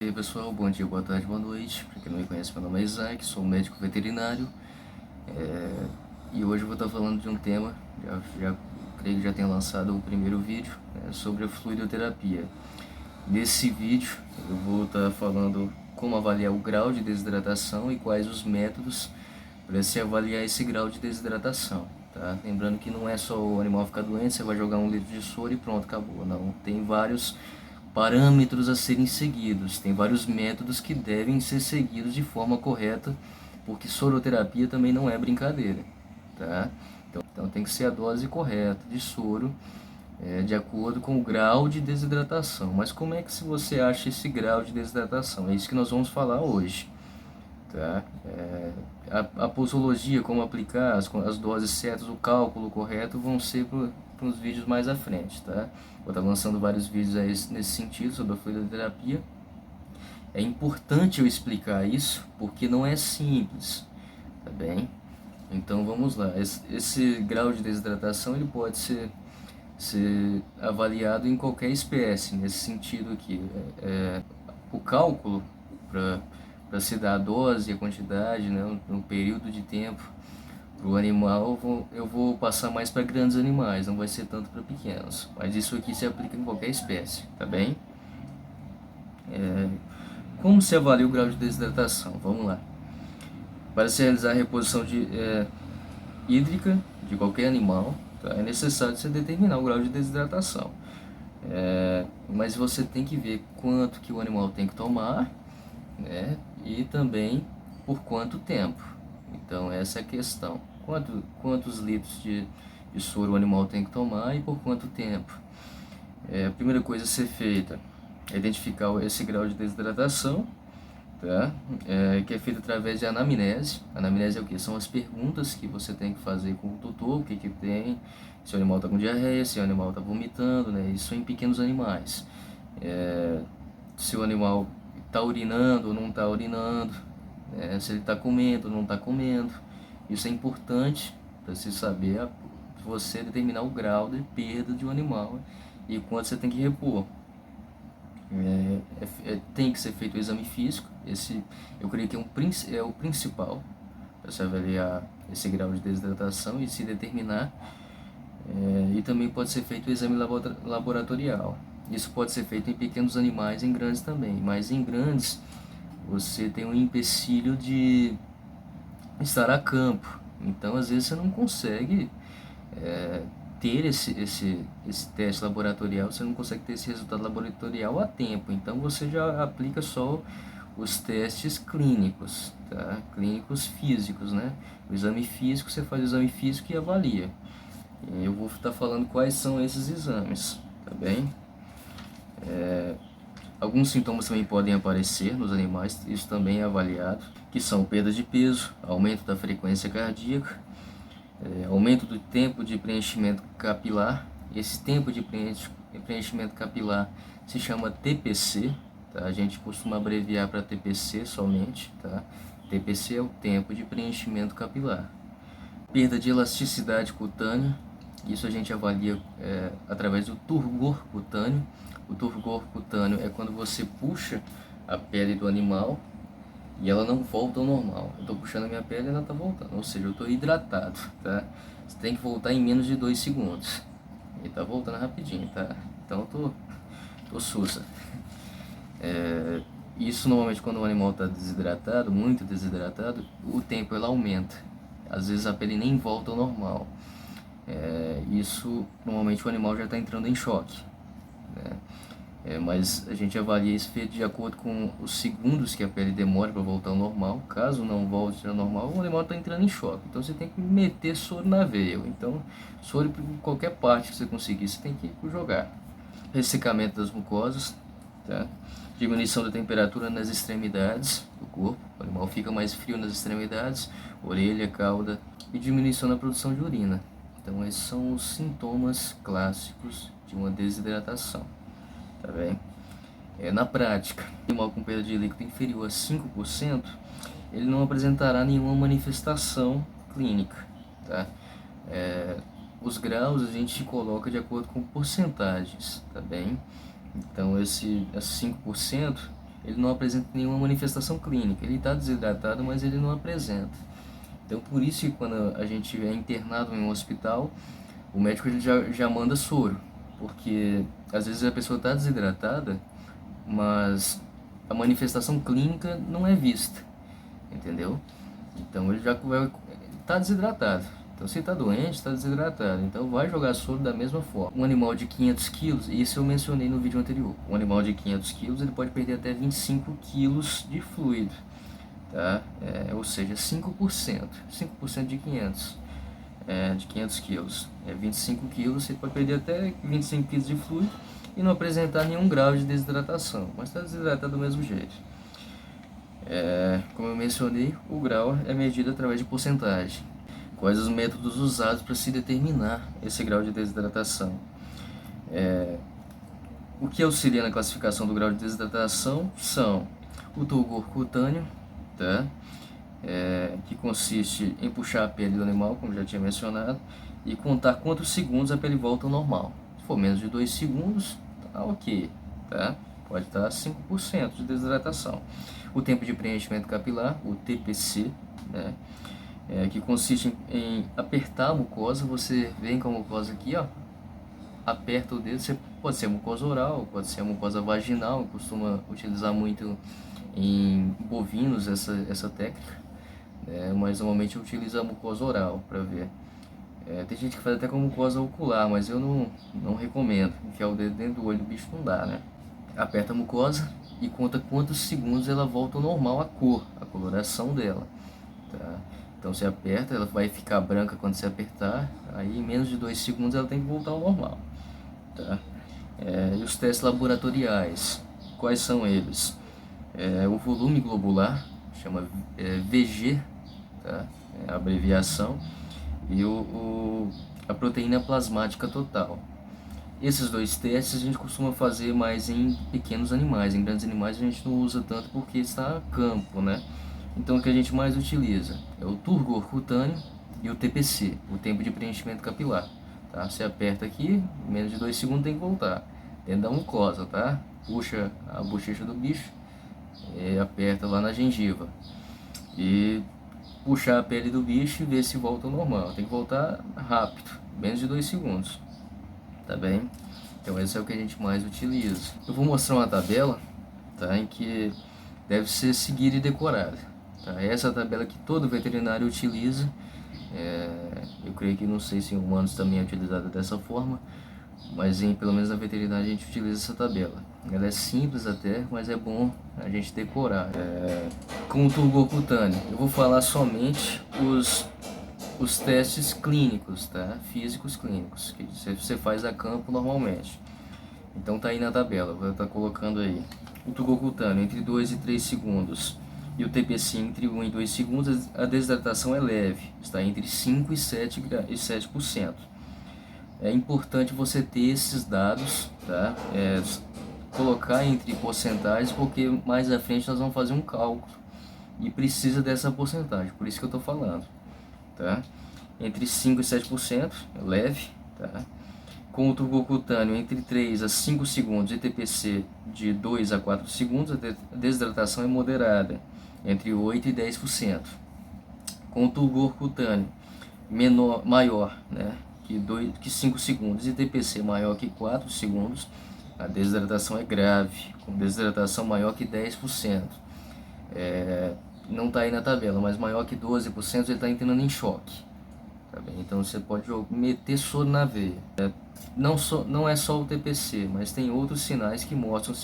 E aí pessoal, bom dia, boa tarde, boa noite. Para quem não me conhece, meu nome é Isaac, sou médico veterinário e hoje eu vou estar falando de um tema, já creio que já tenha lançado o primeiro vídeo, sobre a fluidoterapia. Nesse vídeo eu vou estar falando como avaliar o grau de desidratação e quais os métodos para se avaliar esse grau de desidratação. Tá? Lembrando que não é só o animal ficar doente, você vai jogar 1 litro de soro e pronto, acabou. Não, tem vários parâmetros a serem seguidos, tem vários métodos que devem ser seguidos de forma correta, porque soroterapia também não é brincadeira, tá? Então tem que ser a dose correta de soro, de acordo com o grau de desidratação. Mas como é que se você acha esse grau de desidratação? É isso que nós vamos falar hoje. Tá? A posologia, como aplicar as doses certas, o cálculo correto, vão ser para os vídeos mais à frente. Tá? Vou estar lançando vários vídeos aí nesse sentido sobre a fluidoterapia. É importante eu explicar isso porque não é simples, tá bem? Então vamos lá. Esse grau de desidratação ele pode ser avaliado em qualquer espécie, nesse sentido aqui. O cálculo para se dar a dose e a quantidade, né, no período de tempo para o animal, eu vou passar mais para grandes animais, não vai ser tanto para pequenos. Mas isso aqui se aplica em qualquer espécie, tá bem? Como se avalia o grau de desidratação? Vamos lá. Para se realizar a reposição hídrica de qualquer animal, tá, é necessário você determinar o grau de desidratação. Mas você tem que ver quanto que o animal tem que tomar, né, e também por quanto tempo. Então essa é a questão. Quantos litros de soro o animal tem que tomar e por quanto tempo? A primeira coisa a ser feita é identificar esse grau de desidratação, tá? Que é feito através de anamnese. Anamnese é o que? São as perguntas que você tem que fazer com o tutor, o que que tem, se o animal está com diarreia, se o animal está vomitando, né? Isso em pequenos animais. Se o animal está urinando ou não está urinando, se ele está comendo ou não está comendo. Isso é importante para se saber, você determinar o grau de perda de um animal e quanto você tem que repor. Tem que ser feito o exame físico, esse eu creio que é o principal para se avaliar esse grau de desidratação e se determinar. E também pode ser feito o exame laboratorial. Isso pode ser feito em pequenos animais, em grandes também, mas em grandes você tem um empecilho de estar a campo, então às vezes você não consegue ter esse teste laboratorial, você não consegue ter esse resultado laboratorial a tempo, então você já aplica só os testes clínicos, tá? Clínicos físicos, né? O exame físico, você faz o exame físico e avalia. Eu vou estar falando quais são esses exames, tá bem? Alguns sintomas também podem aparecer nos animais, isso também é avaliado, que são perda de peso, aumento da frequência cardíaca, aumento do tempo de preenchimento capilar. Esse tempo de preenchimento capilar se chama TPC, tá? A gente costuma abreviar para TPC somente, tá? TPC é o tempo de preenchimento capilar. Perda de elasticidade cutânea, isso a gente avalia através do turgor cutâneo. O turgor cutâneo é quando você puxa a pele do animal e ela não volta ao normal. Eu estou puxando a minha pele e ela está voltando, ou seja, eu estou hidratado, tá? Você tem que voltar em menos de 2 segundos. E está voltando rapidinho, tá? Então eu tô sussa. Isso normalmente quando o animal está desidratado, muito desidratado, o tempo ela aumenta. Às vezes a pele nem volta ao normal. Isso normalmente o animal já está entrando em choque, né? Mas a gente avalia isso feito de acordo com os segundos que a pele demora para voltar ao normal. Caso não volte ao normal, o animal está entrando em choque. Então você tem que meter soro na veia. Então, soro em qualquer parte que você conseguir, você tem que jogar. Ressecamento das mucosas, tá? Diminuição da temperatura nas extremidades do corpo. O animal fica mais frio nas extremidades, orelha, cauda, e diminuição na produção de urina. Então esses são os sintomas clássicos de uma desidratação, tá bem? Na prática, um animal com perda de líquido inferior a 5%, ele não apresentará nenhuma manifestação clínica, tá? Os graus a gente coloca de acordo com porcentagens, tá bem? Então esse 5% ele não apresenta nenhuma manifestação clínica. Ele está desidratado, mas ele não apresenta. Então, por isso que quando a gente é internado em um hospital, o médico ele já manda soro, porque às vezes a pessoa está desidratada, mas a manifestação clínica não é vista, entendeu? Então ele já está desidratado. Então se está doente, está desidratado, então vai jogar soro da mesma forma. Um animal de 500 quilos, isso eu mencionei no vídeo anterior, um animal de 500 quilos ele pode perder até 25 quilos de fluido, tá? Ou seja, 5% de 500. De 500 quilos, 25 quilos, você pode perder até 25 quilos de fluido e não apresentar nenhum grau de desidratação, mas está desidratado do mesmo jeito. Como eu mencionei, o grau é medido através de porcentagem. Quais os métodos usados para se determinar esse grau de desidratação? O que auxilia na classificação do grau de desidratação são o turgor cutâneo, tá? Que consiste em puxar a pele do animal, como já tinha mencionado, e contar quantos segundos a pele volta ao normal. Se for menos de 2 segundos, tá ok, tá? Pode estar 5% de desidratação. O tempo de preenchimento capilar, o TPC, né? Que consiste em apertar a mucosa. Você vem com a mucosa aqui, ó, aperta o dedo. Pode ser a mucosa oral, pode ser a mucosa vaginal, costuma utilizar muito em bovinos essa técnica, mas normalmente eu utilizo a mucosa oral para ver. Tem gente que faz até com mucosa ocular, mas eu não recomendo. Enfiar o dedo dentro do olho do bicho não dá, né? Aperta a mucosa e conta quantos segundos ela volta ao normal, a coloração dela, tá? Então você aperta, ela vai ficar branca quando você apertar, aí em menos de 2 segundos ela tem que voltar ao normal, tá? E os testes laboratoriais, quais são eles? O volume globular, chama VG, tá? A abreviação, e a proteína plasmática total. Esses dois testes a gente costuma fazer mais em pequenos animais. Em grandes animais a gente não usa tanto porque está a campo, né? Então o que a gente mais utiliza é o turgor cutâneo e o TPC, o tempo de preenchimento capilar, tá? Você aperta aqui, em menos de 2 segundos tem que voltar, dentro da mucosa, tá? Puxa a bochecha do bicho, aperta lá na gengiva e puxar a pele do bicho e ver se volta ao normal. Tem que voltar rápido, menos de 2 segundos, tá bem? Então esse é o que a gente mais utiliza. Eu vou mostrar uma tabela, tá, em que deve ser seguida e decorada, tá? Essa é a tabela que todo veterinário utiliza. Eu creio que, não sei se em humanos também é utilizada dessa forma, mas pelo menos na veterinária a gente utiliza essa tabela. Ela é simples até, mas é bom a gente decorar. Com o turgor cutâneo, eu vou falar somente os testes clínicos, tá? Físicos clínicos, que você faz a campo normalmente. Então tá aí na tabela, vou estar colocando aí. O turgor cutâneo entre 2 e 3 segundos e o TPC entre 1 e 2 segundos, a desidratação é leve, está entre 5 e 7%. É importante você ter esses dados, tá? Colocar entre porcentagens, porque mais à frente nós vamos fazer um cálculo e precisa dessa porcentagem, por isso que eu estou falando, tá? Entre 5 e 7% é leve, tá? Com o turgor cutâneo entre 3 a 5 segundos e TPC de 2 a 4 segundos, a desidratação é moderada, entre 8 e 10%. Com o turgor cutâneo maior, né, que 5 segundos e TPC maior que 4 segundos, a desidratação é grave, com desidratação maior que 10%. Não está aí na tabela, mas maior que 12% ele está entrando em choque. Tá bem? Então você pode meter soro na veia. Não é só o TPC, mas tem outros sinais que mostram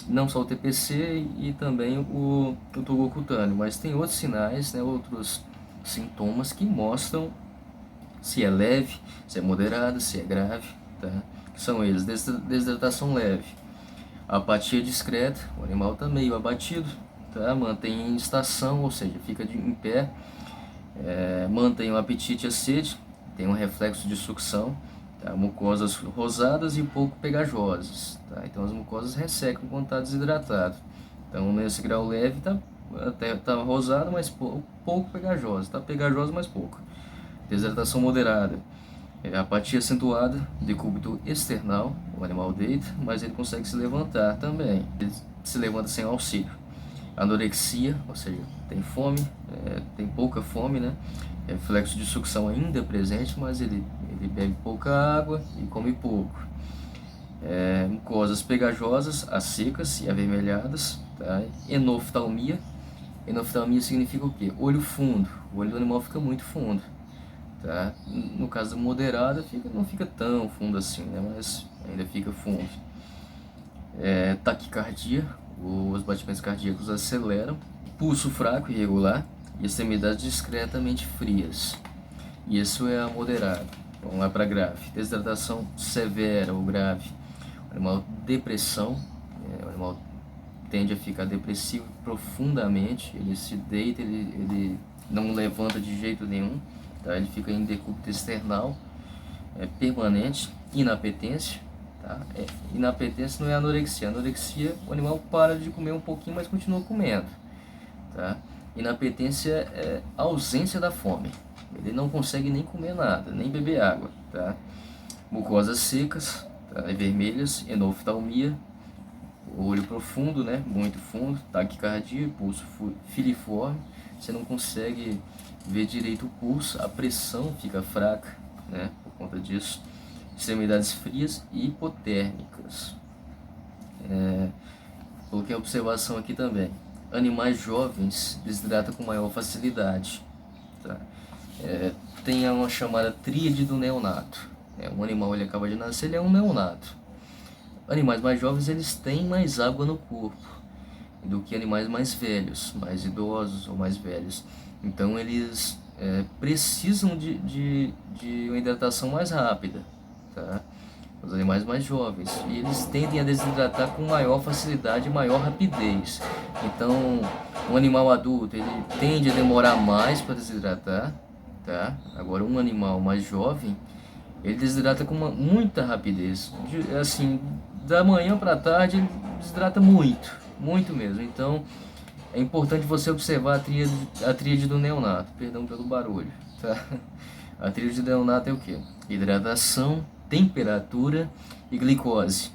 não só o TPC e também o turgor cutâneo, mas tem outros sinais, né, outros sintomas que mostram se é leve, se é moderado, se é grave, tá? Que são eles: desidratação leve, apatia discreta, o animal está meio abatido, tá? Mantém em estação, ou seja, fica em pé, mantém o apetite e a sede, tem um reflexo de sucção, tá? Mucosas rosadas e pouco pegajosas, tá? Então as mucosas ressecam quando está desidratado. Então nesse grau leve tá rosado, mas pouco pegajosa, está pegajosa, mas pouco. Desidratação moderada, apatia acentuada, decúbito external, o animal deita, mas ele consegue se levantar também. se levanta sem auxílio. Anorexia, ou seja, tem fome, tem pouca fome, né? Reflexo de sucção ainda presente, mas ele bebe pouca água e come pouco. Mucosas pegajosas, as secas e avermelhadas, tá? Enoftalmia. Enoftalmia significa o quê? Olho fundo. O olho do animal fica muito fundo, tá? No caso moderada, não fica tão fundo assim, né? Mas ainda fica fundo. Taquicardia, os batimentos cardíacos aceleram. Pulso fraco e irregular e extremidades discretamente frias. Isso é a moderada. Vamos lá para grave. Desidratação severa ou grave. O animal depressão, o animal tende a ficar depressivo profundamente, ele se deita, ele não levanta de jeito nenhum, tá? Ele fica em decúbito external, permanente, inapetência, tá? Inapetência não é anorexia. Anorexia, o animal para de comer um pouquinho, mas continua comendo, tá? Inapetência é ausência da fome, ele não consegue nem comer nada, nem beber água, tá? Mucosas secas, tá? Vermelhas, enoftalmia, olho profundo, né? Muito fundo, taquicardia, pulso filiforme, você não consegue ver direito o pulso, a pressão fica fraca, né? Por conta disso. Extremidades frias e hipotérmicas. Coloquei a observação aqui também. Animais jovens desidratam com maior facilidade, tá? Tem uma chamada tríade do neonato. Um animal, ele acaba de nascer, ele é um neonato. Animais mais jovens, eles têm mais água no corpo do que animais mais velhos, mais idosos ou mais velhos. Então eles precisam de uma hidratação mais rápida, tá? Os animais mais jovens, e eles tendem a desidratar com maior facilidade e maior rapidez. Então um animal adulto, ele tende a demorar mais para desidratar, tá? Agora um animal mais jovem, ele desidrata com muita rapidez, assim, da manhã para tarde ele desidrata muito mesmo. Então é importante você observar a tríade do neonato, perdão pelo barulho, tá? A tríade do neonato é o que? Hidratação, temperatura e glicose,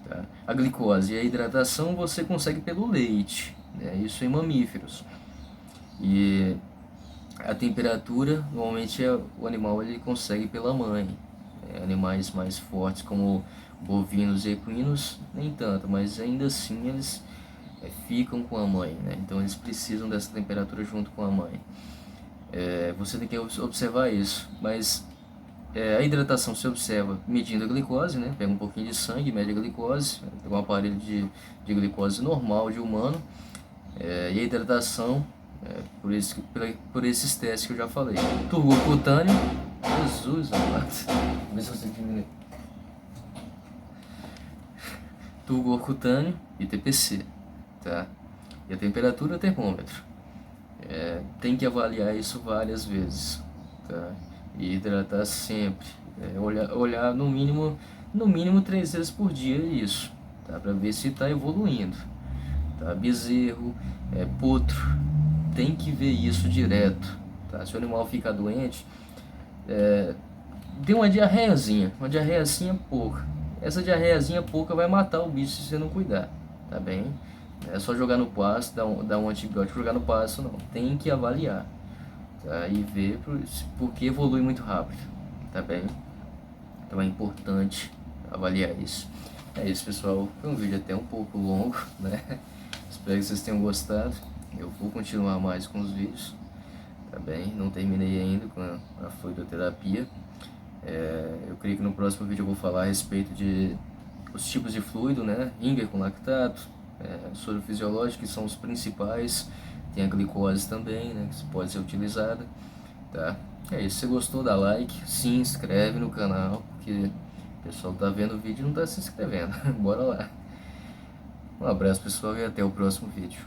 tá? A glicose e a hidratação você consegue pelo leite, né? Isso em mamíferos. E a temperatura, normalmente o animal ele consegue pela mãe. Animais mais fortes como bovinos e equinos, nem tanto, mas ainda assim eles ficam com a mãe, né? Então eles precisam dessa temperatura junto com a mãe. Você tem que observar isso, mas a hidratação se observa medindo a glicose, né? Pega um pouquinho de sangue, mede a glicose, tem um aparelho de glicose normal de humano, e a hidratação por esses testes que eu já falei. Turgor cutâneo, Jesus amado, vê se você diminui. Turgor cutâneo e TPC, tá? E a temperatura, termômetro. Tem que avaliar isso várias vezes, tá? E hidratar sempre, olhar no mínimo 3 vezes por dia isso, tá? Para ver se está evoluindo, tá? Bezerro, potro, tem que ver isso direto, tá? Se o animal ficar doente, tem uma diarreiazinha pouca. Essa diarreiazinha pouca vai matar o bicho se você não cuidar, tá bem? É só jogar no pasto, dar um antibiótico, jogar no pasto não. Tem que avaliar, tá? E ver porque evolui muito rápido, tá bem? Então é importante avaliar isso. É isso, pessoal. Foi um vídeo até um pouco longo, né? Espero que vocês tenham gostado. Eu vou continuar mais com os vídeos, tá bem? Não terminei ainda com a fluidoterapia. Eu creio que no próximo vídeo eu vou falar a respeito de os tipos de fluido, né? Ringer com lactato, soro fisiológico, que são os principais. Tem a glicose também, né? Que pode ser utilizada, tá? É isso. Se você gostou, dá like, se inscreve no canal, porque o pessoal tá vendo o vídeo e não tá se inscrevendo. Bora lá. Um abraço, pessoal, e até o próximo vídeo.